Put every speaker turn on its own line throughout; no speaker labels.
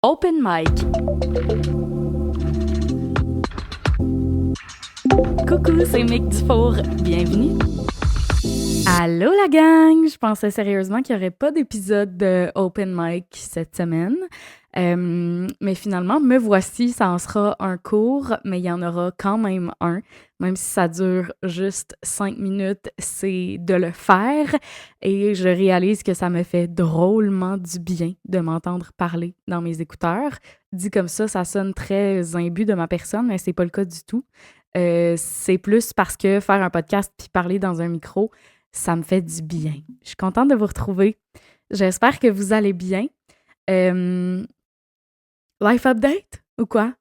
Open Mic. Coucou, c'est Mick Dufour. Bienvenue. Allô la gang! Je pensais sérieusement qu'il n'y aurait pas d'épisode de Open Mic cette semaine. Mais finalement, me voici, ça en sera un court, mais il y en aura quand même un. Même si ça dure juste 5 minutes, c'est de le faire. Et je réalise que ça me fait drôlement du bien de m'entendre parler dans mes écouteurs. Dit comme ça sonne très imbu de ma personne, mais c'est pas le cas du tout. C'est plus parce que faire un podcast puis parler dans un micro, ça me fait du bien. Je suis contente de vous retrouver. J'espère que vous allez bien. Life update ou quoi?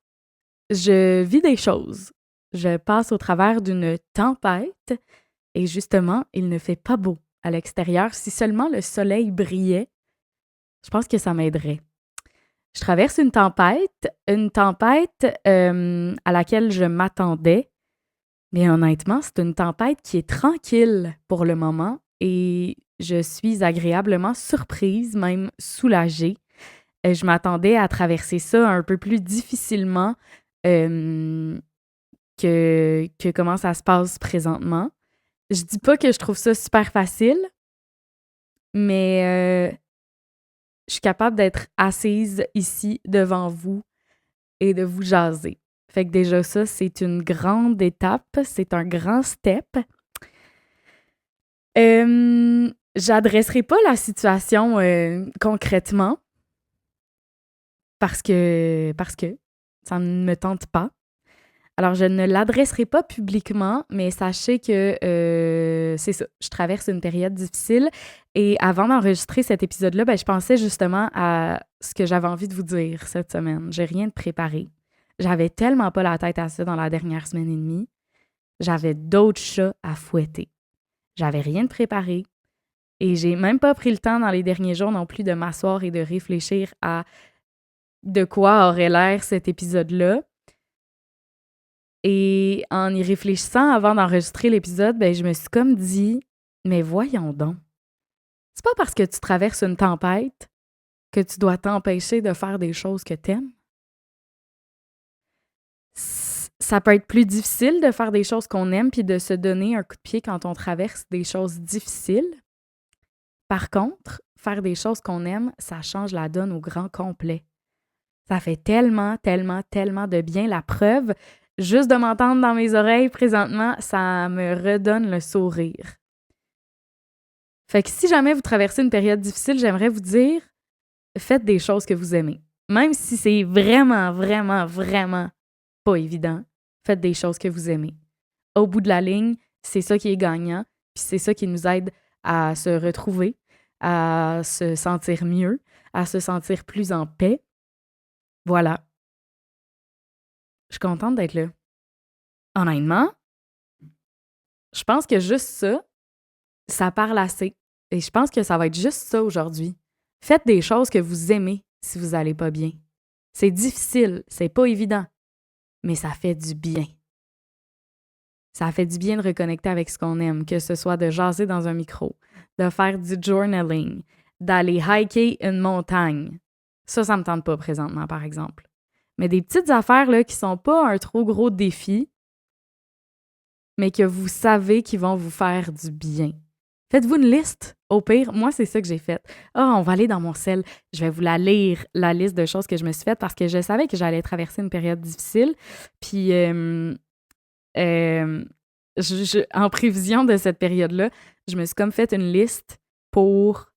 Je vis des choses. Je passe au travers d'une tempête et justement, il ne fait pas beau à l'extérieur. Si seulement le soleil brillait, je pense que ça m'aiderait. Je traverse une tempête à laquelle je m'attendais. Mais honnêtement, c'est une tempête qui est tranquille pour le moment et je suis agréablement surprise, même soulagée. Je m'attendais à traverser ça un peu plus difficilement que comment ça se passe présentement. Je dis pas que je trouve ça super facile, mais je suis capable d'être assise ici devant vous et de vous jaser. Fait que déjà ça, c'est une grande étape, c'est un grand step. J'adresserai pas la situation concrètement parce que ça ne me tente pas. Alors, je ne l'adresserai pas publiquement, mais sachez que c'est ça, je traverse une période difficile et avant d'enregistrer cet épisode-là, je pensais justement à ce que j'avais envie de vous dire cette semaine. J'ai rien de préparé. J'avais tellement pas la tête à ça dans la dernière semaine et demie. J'avais d'autres chats à fouetter. J'avais rien de préparé. Et j'ai même pas pris le temps dans les derniers jours non plus de m'asseoir et de réfléchir à de quoi aurait l'air cet épisode-là. Et en y réfléchissant avant d'enregistrer l'épisode, je me suis comme dit, mais voyons donc. C'est pas parce que tu traverses une tempête que tu dois t'empêcher de faire des choses que t'aimes. Ça peut être plus difficile de faire des choses qu'on aime puis de se donner un coup de pied quand on traverse des choses difficiles. Par contre, faire des choses qu'on aime, ça change la donne au grand complet. Ça fait tellement, tellement, tellement de bien. La preuve, juste de m'entendre dans mes oreilles présentement, ça me redonne le sourire. Fait que si jamais vous traversez une période difficile, j'aimerais vous dire, faites des choses que vous aimez. Même si c'est vraiment, vraiment, vraiment pas évident, faites des choses que vous aimez. Au bout de la ligne, c'est ça qui est gagnant, puis c'est ça qui nous aide à se retrouver, à se sentir mieux, à se sentir plus en paix. Voilà. Je suis contente d'être là. Honnêtement, je pense que juste ça parle assez. Et je pense que ça va être juste ça aujourd'hui. Faites des choses que vous aimez si vous n'allez pas bien. C'est difficile, c'est pas évident, mais ça fait du bien. Ça fait du bien de reconnecter avec ce qu'on aime, que ce soit de jaser dans un micro, de faire du journaling, d'aller hiker une montagne. Ça me tente pas présentement, par exemple. Mais des petites affaires là, qui sont pas un trop gros défi, mais que vous savez qu'ils vont vous faire du bien. Faites-vous une liste, au pire. Moi, c'est ça que j'ai fait. On va aller dans mon cell. Je vais vous la lire, la liste de choses que je me suis faites parce que je savais que j'allais traverser une période difficile. Puis, en prévision de cette période-là, je me suis comme fait une liste pour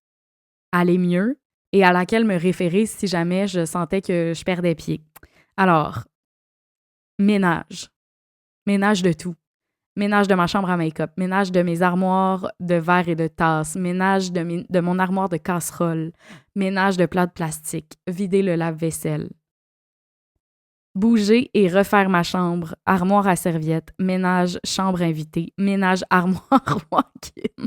aller mieux et à laquelle me référer si jamais je sentais que je perdais pied. Alors, ménage. Ménage de tout. Ménage de ma chambre à make-up, ménage de mes armoires de verre et de tasses, ménage de mon armoire de casseroles, ménage de plats de plastique, vider le lave-vaisselle. Bouger et refaire ma chambre, armoire à serviettes, ménage chambre invitée, ménage armoire walk-in.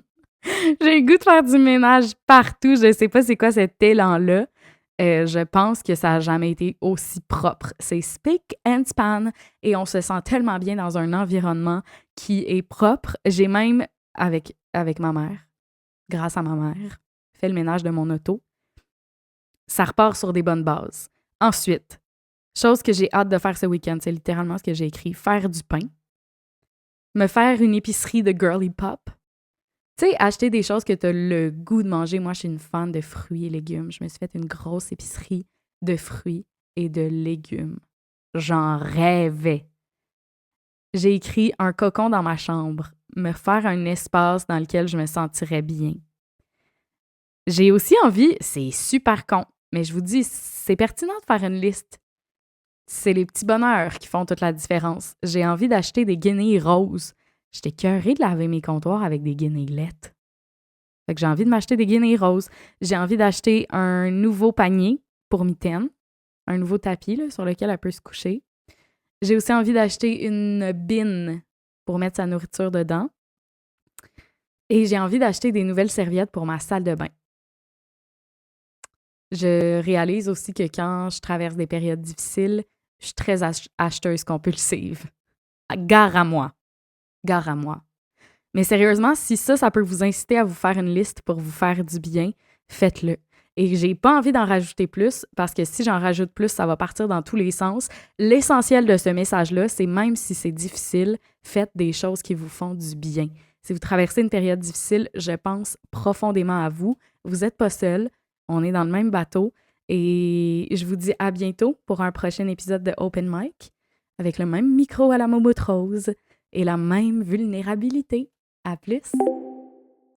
J'ai le goût de faire du ménage partout, je sais pas c'est quoi cet élan-là. Je pense que ça n'a jamais été aussi propre. C'est spick and span et on se sent tellement bien dans un environnement qui est propre. J'ai même, avec ma mère, grâce à ma mère, fait le ménage de mon auto. Ça repart sur des bonnes bases. Ensuite, chose que j'ai hâte de faire ce week-end, c'est littéralement ce que j'ai écrit, faire du pain, me faire une épicerie de girly pop. Tu sais, acheter des choses que tu as le goût de manger. Moi, je suis une fan de fruits et légumes. Je me suis fait une grosse épicerie de fruits et de légumes. J'en rêvais. J'ai écrit un cocon dans ma chambre, me faire un espace dans lequel je me sentirais bien. J'ai aussi envie, c'est super con, mais je vous dis, c'est pertinent de faire une liste. C'est les petits bonheurs qui font toute la différence. J'ai envie d'acheter des guenilles roses. J'étais écœurée de laver mes comptoirs avec des guenillelettes. Fait que j'ai envie de m'acheter des guenilles roses. J'ai envie d'acheter un nouveau panier pour mitaine, un nouveau tapis là, sur lequel elle peut se coucher. J'ai aussi envie d'acheter une bine pour mettre sa nourriture dedans. Et j'ai envie d'acheter des nouvelles serviettes pour ma salle de bain. Je réalise aussi que quand je traverse des périodes difficiles, je suis très acheteuse compulsive. Gare à moi. Gare à moi. Mais sérieusement, si ça peut vous inciter à vous faire une liste pour vous faire du bien, faites-le. Et j'ai pas envie d'en rajouter plus parce que si j'en rajoute plus, ça va partir dans tous les sens. L'essentiel de ce message-là, c'est même si c'est difficile, faites des choses qui vous font du bien. Si vous traversez une période difficile, je pense profondément à vous. Vous n'êtes pas seul. On est dans le même bateau. Et je vous dis à bientôt pour un prochain épisode de Open Mic avec le même micro à la Momoute Rose et la même vulnérabilité. À plus!